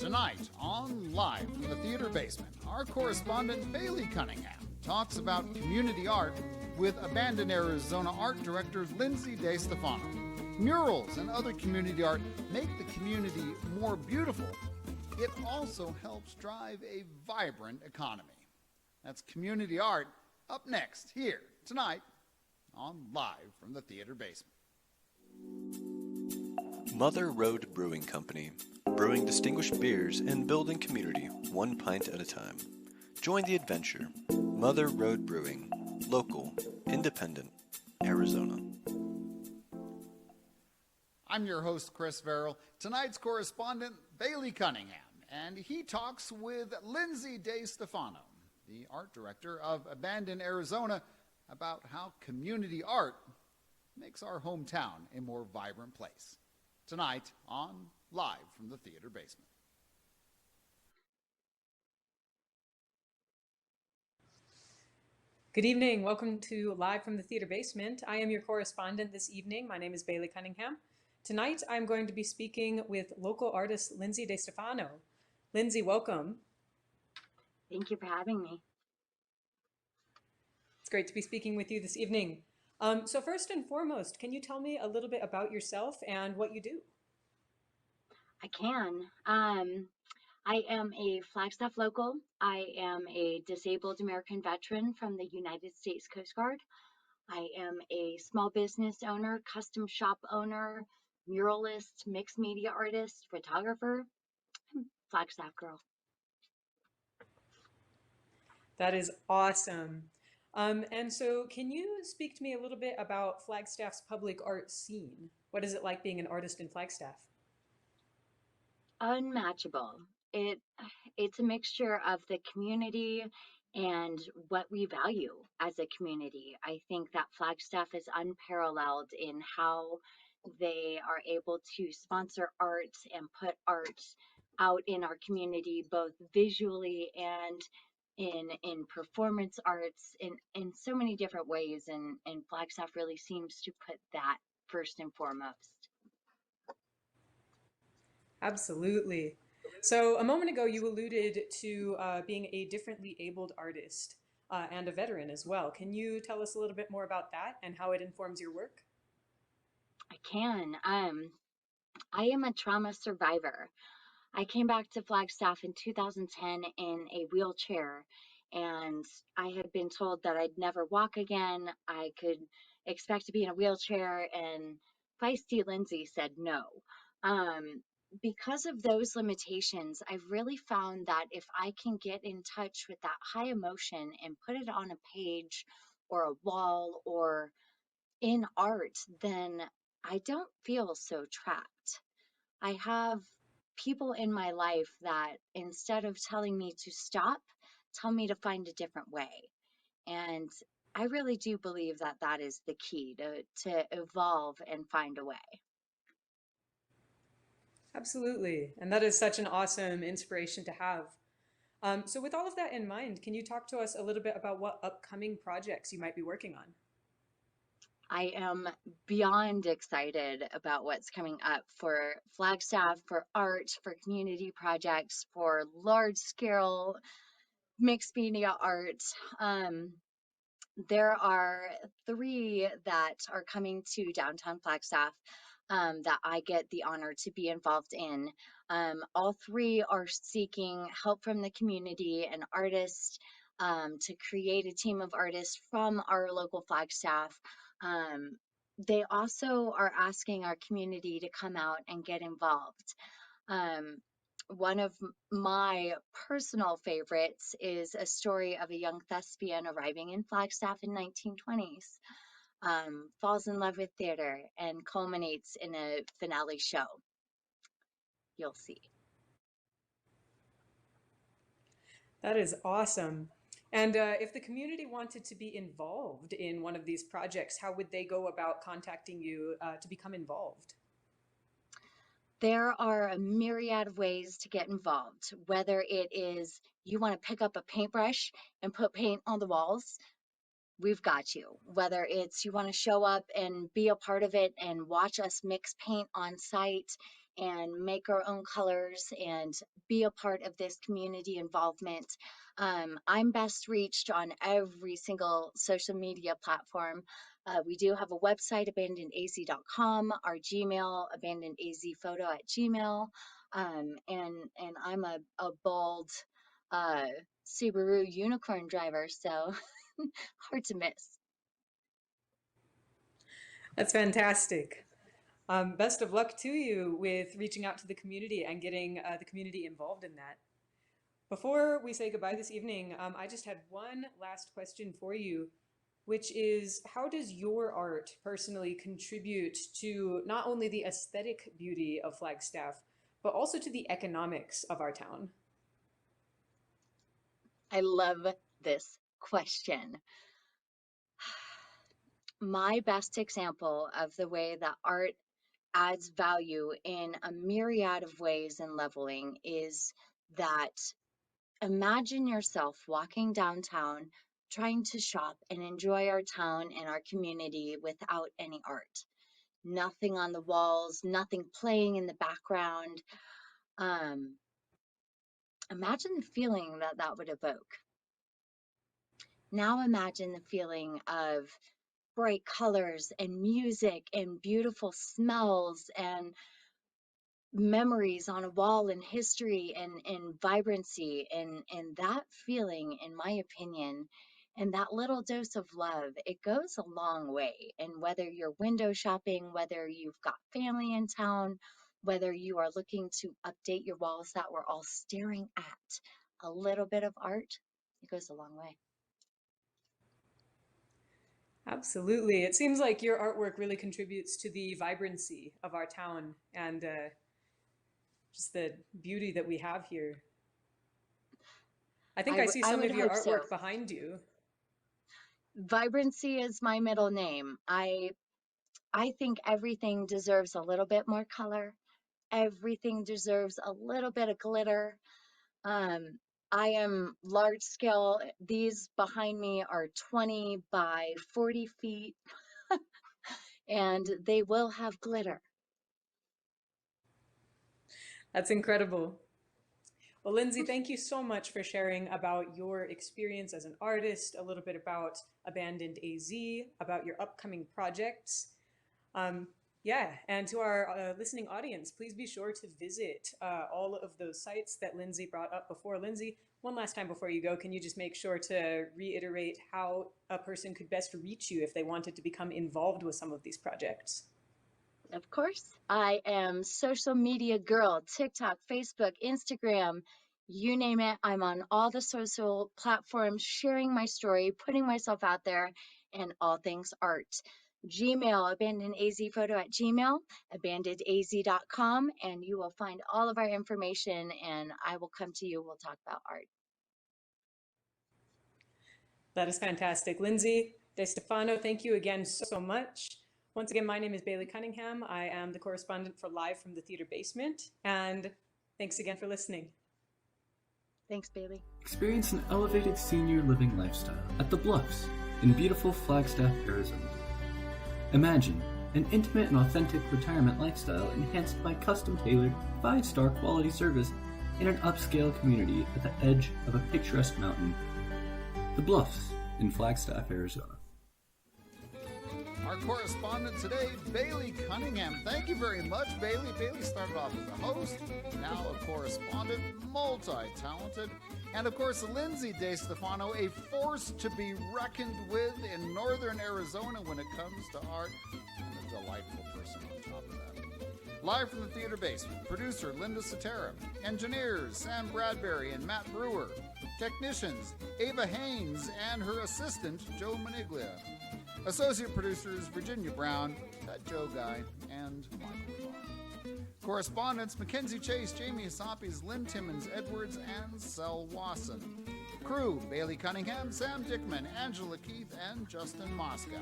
Tonight on Live from the Theater Basement, our correspondent Bailey Cunningham talks about community art with Abandon Arizona art director Lindsey DeStefano. Murals and other community art make the community more beautiful. It also helps drive a vibrant economy. That's community art up next here tonight on Live from the Theater Basement. Mother Road Brewing Company, brewing distinguished beers and building community one pint at a time. Join the adventure. Mother Road Brewing, local, independent, Arizona. I'm your host, Chris Verrill. Tonight's correspondent, Bailey Cunningham, and he talks with Lindsey DeStefano, the art director of Abandon Arizona, about how community art makes our hometown a more vibrant place. Tonight on Live from the Theater Basement. Good evening. Welcome to Live from the Theater Basement. I am your correspondent this evening. My name is Bailey Cunningham. Tonight, I'm going to be speaking with local artist Lindsey DeStefano. Lindsey, welcome. Thank you for having me. It's great to be speaking with you this evening. So first and foremost, can you tell me a little bit about yourself and what you do? I can. I am a Flagstaff local. I am a disabled American veteran from the United States Coast Guard. I am a small business owner, custom shop owner, muralist, mixed media artist, photographer. I'm Flagstaff girl. That is awesome. And so can you speak to me a little bit about Flagstaff's public art scene? What is it like being an artist in Flagstaff? Unmatchable. It's a mixture of the community and what we value as a community. I think that Flagstaff is unparalleled in how they are able to sponsor art and put art out in our community, both visually and in performance arts in so many different ways, and Flagstaff really seems to put that first and foremost. Absolutely. So a moment ago, you alluded to being a differently abled artist and a veteran as well. Can you tell us a little bit more about that and how it informs your work? I can. I am a trauma survivor. I came back to Flagstaff in 2010 in a wheelchair, and I had been told that I'd never walk again. I could expect to be in a wheelchair, and feisty Lindsey said no. Because of those limitations, I've really found that if I can get in touch with that high emotion and put it on a page or a wall or in art, then I don't feel so trapped. I have people in my life that instead of telling me to stop, tell me to find a different way. And I really do believe that that is the key to evolve and find a way. Absolutely. And that is such an awesome inspiration to have. So with all of that in mind, can you talk to us a little bit about what upcoming projects you might be working on? I am beyond excited about what's coming up for Flagstaff, for art, for community projects, for large scale mixed media art. There are 3 that are coming to downtown Flagstaff that I get the honor to be involved in. All 3 are seeking help from the community and artists to create a team of artists from our local Flagstaff. They also are asking our community to come out and get involved. One of my personal favorites is a story of a young thespian arriving in Flagstaff in 1920s, falls in love with theater, and culminates in a finale show. You'll see. That is awesome. And if the community wanted to be involved in one of these projects, how would they go about contacting you to become involved? There are a myriad of ways to get involved, whether it is you want to pick up a paintbrush and put paint on the walls, we've got you. Whether it's you want to show up and be a part of it and watch us mix paint on site and make our own colors and be a part of this community involvement. I'm best reached on every single social media platform. We do have a website, abandonedaz.com, our Gmail, abandonedazphoto@gmail. And I'm a bold Subaru unicorn driver, so hard to miss. That's fantastic. Best of luck to you with reaching out to the community and getting the community involved in that. Before we say goodbye this evening, I just had one last question for you, which is, how does your art personally contribute to not only the aesthetic beauty of Flagstaff, but also to the economics of our town? I love this question. My best example of the way that art adds value in a myriad of ways in leveling is that imagine yourself walking downtown, trying to shop and enjoy our town and our community without any art. Nothing on the walls, nothing playing in the background. Imagine the feeling that that would evoke. Now imagine the feeling of bright colors and music and beautiful smells and memories on a wall and history and vibrancy and that feeling, in my opinion, and that little dose of love, it goes a long way. And whether you're window shopping, whether you've got family in town, whether you are looking to update your walls that we're all staring at, a little bit of art, it goes a long way. Absolutely. It seems like your artwork really contributes to the vibrancy of our town and just the beauty that we have here. I think I see some of your artwork behind you. Vibrancy is my middle name. I think everything deserves a little bit more color. Everything deserves a little bit of glitter. I am large scale. These behind me are 20 by 40 feet, and they will have glitter. That's incredible. Well, Lindsey, thank you so much for sharing about your experience as an artist, a little bit about Abandoned AZ, about your upcoming projects. Yeah, and to our listening audience, please be sure to visit all of those sites that Lindsey brought up before. Lindsey, one last time before you go, can you just make sure to reiterate how a person could best reach you if they wanted to become involved with some of these projects? Of course. I am social media girl, TikTok, Facebook, Instagram, you name it. I'm on all the social platforms, sharing my story, putting myself out there, and all things art. Gmail, abandonedazphoto@gmail, abandonedaz.com, and you will find all of our information, and I will come to you. We'll talk about art. That is fantastic. Lindsey DeStefano, thank you again so much. Once again, my name is Bailey Cunningham. I am the correspondent for Live from the Theater Basement, and thanks again for listening. Thanks, Bailey. Experience an elevated senior living lifestyle at The Bluffs in beautiful Flagstaff, Arizona. Imagine an intimate and authentic retirement lifestyle enhanced by custom-tailored 5-star quality service in an upscale community at the edge of a picturesque mountain. The Bluffs in Flagstaff, Arizona. Our correspondent today, Bailey Cunningham. Thank you very much, Bailey. Bailey started off as a host, now a correspondent, multi-talented, and of course, Lindsey DeStefano, a force to be reckoned with in northern Arizona when it comes to art, and a delightful person on top of that. Live from the Theater Basement, producer Linda Cetera, engineers Sam Bradbury and Matt Brewer, technicians Ava Haynes and her assistant Joe Maniglia. Associate producers Virginia Brown, that Joe guy, and Michael Vaughn. Correspondents Mackenzie Chase, Jamie Hasapis, Lynn Timmons Edwards, and Sel Wasson. Crew Bailey Cunningham, Sam Dickman, Angela Keith, and Justin Moscow.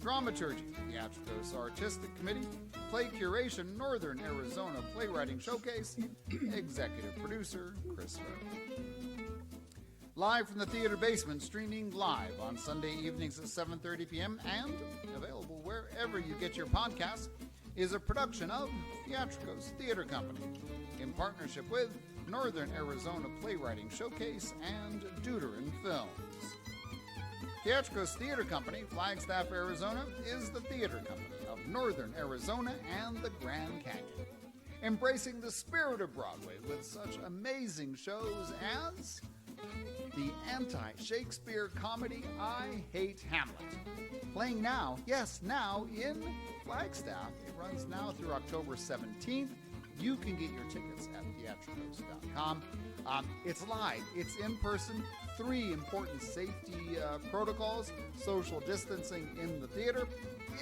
Dramaturgy, Theatrikos Artistic Committee, Play Curation, Northern Arizona Playwriting Showcase, Executive Producer Chris Rowe. Live from the Theater Basement, streaming live on Sunday evenings at 7:30 p.m. and available wherever you get your podcasts. is a production of Theatrikos Theatre Company in partnership with Northern Arizona Playwriting Showcase and Deuteron Films. Theatrikos Theatre Company, Flagstaff, Arizona, is the theater company of Northern Arizona and the Grand Canyon, embracing the spirit of Broadway with such amazing shows as the anti-Shakespeare comedy I Hate Hamlet, playing now, yes, now in Flagstaff. It runs now through October 17th. You can get your tickets at theatrikos.com. It's live, it's in person, 3 important safety protocols, social distancing in the theater,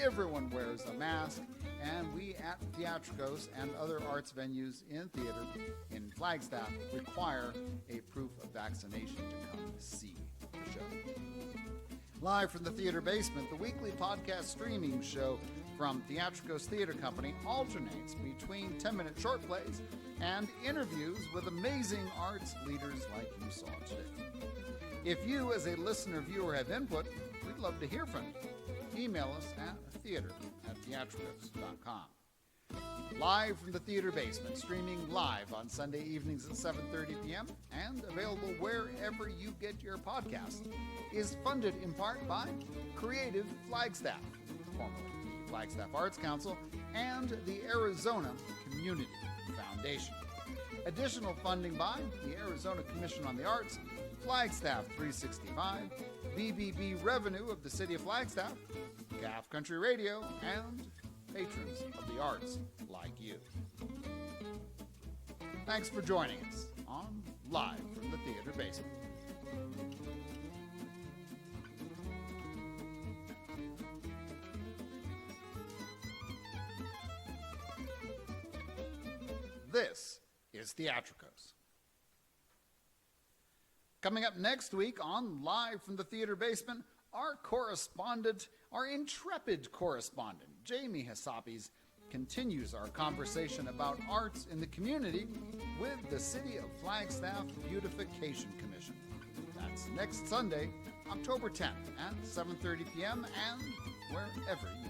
everyone wears a mask, and we at Theatrikos and other arts venues in theater in Flagstaff require a proof of vaccination to come see the show. Live from the theater basement, the weekly podcast streaming show from Theatrikos Theatre Company alternates between 10-minute short plays and interviews with amazing arts leaders like you saw today. If you, as a listener-viewer, have input, we'd love to hear from you. Email us at theatrikos.com. Live from the theater basement, streaming live on Sunday evenings at 7:30 p.m. and available wherever you get your podcast, is funded in part by Creative Flagstaff, formerly the Flagstaff Arts Council, and the Arizona Community Foundation. Additional funding by the Arizona Commission on the Arts, Flagstaff 365, BBB revenue of the City of Flagstaff, Calf Country Radio, and patrons of the arts like you. Thanks for joining us on Live from the Theater Basement. This is Theatrikos. Coming up next week on Live from the Theater Basement, our intrepid correspondent, Jamie Hassapis, continues our conversation about arts in the community with the City of Flagstaff Beautification Commission. That's next Sunday, October 10th at 7:30 p.m. and wherever you